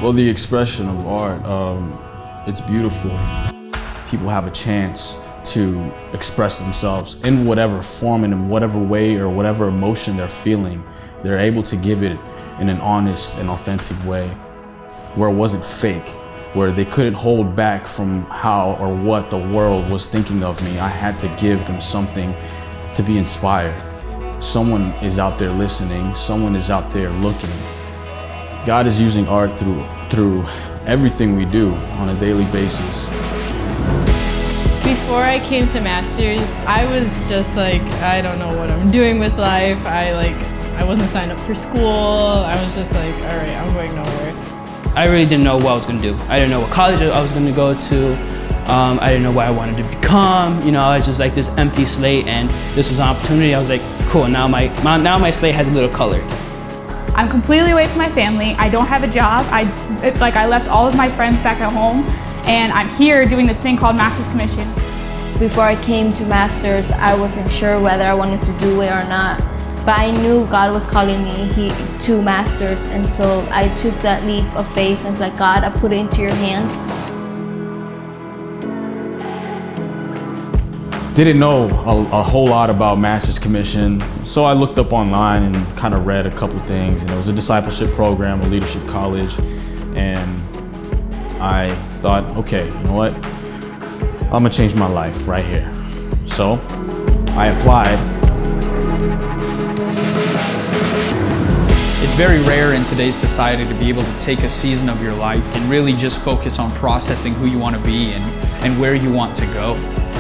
Well, the expression of art, it's beautiful. People have a chance to express themselves in whatever form and in whatever way or whatever emotion they're feeling. They're able to give it in an honest and authentic way, where it wasn't fake, where they couldn't hold back from how or what the world was thinking of me. I had to give them something to be inspired. Someone is out there listening, someone is out there looking. God is using art through everything we do on a daily basis. Before I came to Masters, I was just like, I don't know what I'm doing with life. I wasn't signed up for school. I was just like, all right, I'm going nowhere. I really didn't know what I was going to do. I didn't know what college I was going to go to. I didn't know what I wanted to become. You know, I was just like this empty slate, and this was an opportunity. I was like, cool, now my slate has a little color. I'm completely away from my family. I don't have a job. I left all of my friends back at home, and I'm here doing this thing called Masters Commission. Before I came to Masters, I wasn't sure whether I wanted to do it or not. But I knew God was calling me to Masters, and so I took that leap of faith and was like, God, I put it into your hands. Didn't know a whole lot about Masters Commission, so I looked up online and kind of read a couple things. And it was a discipleship program, a leadership college, and I thought, okay, you know what? I'm gonna change my life right here. So I applied. It's very rare in today's society to be able to take a season of your life and really just focus on processing who you want to be and where you want to go.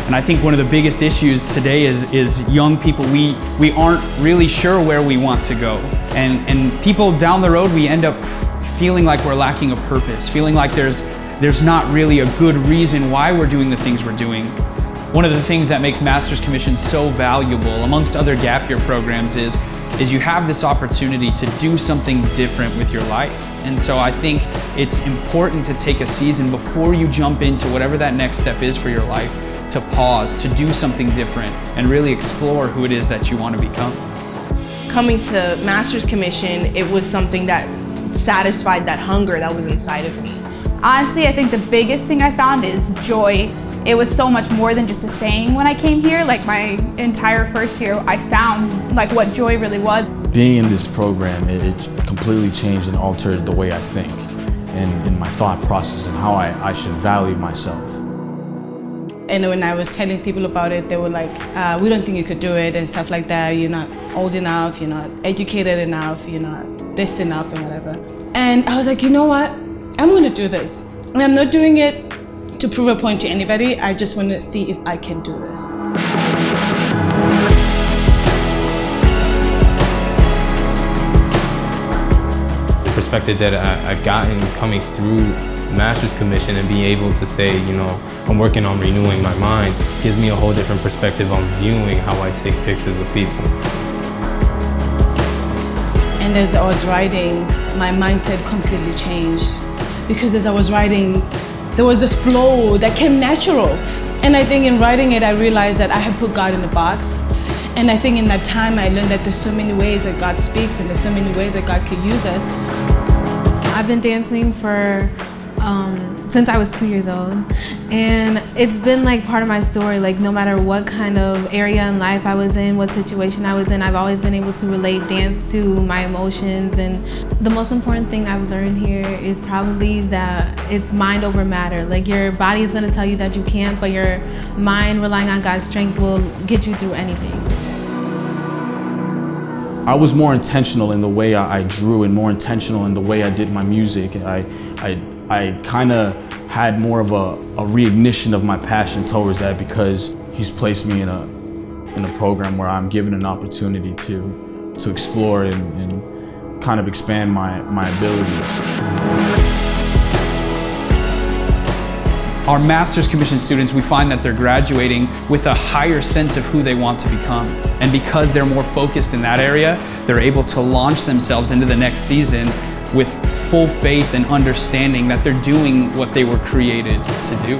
And I think one of the biggest issues today is young people, we aren't really sure where we want to go. And people down the road, we end up feeling like we're lacking a purpose, feeling like there's not really a good reason why we're doing the things we're doing. One of the things that makes Masters Commission so valuable, amongst other gap year programs, is you have this opportunity to do something different with your life. And so I think it's important to take a season before you jump into whatever that next step is for your life, to pause, to do something different, and really explore who it is that you want to become. Coming to Masters Commission, it was something that satisfied that hunger that was inside of me. Honestly, I think the biggest thing I found is joy. It was so much more than just a saying when I came here. Like my entire first year, I found like what joy really was. Being in this program, it completely changed and altered the way I think and my thought process and how I should value myself. And when I was telling people about it, they were like, we don't think you could do it and stuff like that. You're not old enough, you're not educated enough, you're not this enough and whatever. And I was like, you know what? I'm gonna do this. And I'm not doing it to prove a point to anybody. I just want to see if I can do this. The perspective that I've gotten coming through Masters Commission and being able to say, you know, I'm working on renewing my mind, gives me a whole different perspective on viewing how I take pictures of people. And as I was writing, my mindset completely changed. Because as I was writing, there was this flow that came natural. And I think in writing it, I realized that I had put God in a box. And I think in that time, I learned that there's so many ways that God speaks and there's so many ways that God could use us. I've been dancing for since I was 2 years old, and it's been like part of my story. Like no matter what kind of area in life I was in, what situation I was in, I've always been able to relate dance to my emotions. And the most important thing I've learned here is probably that it's mind over matter. Like your body is going to tell you that you can't, but your mind, relying on God's strength, will get you through anything. I was more intentional in the way I drew and more intentional in the way I did my music. I kind of had more of a reignition of my passion towards that because He's placed me in a program where I'm given an opportunity to explore and kind of expand my abilities. Our Masters Commission students, we find that they're graduating with a higher sense of who they want to become. And because they're more focused in that area, they're able to launch themselves into the next season with full faith and understanding that they're doing what they were created to do.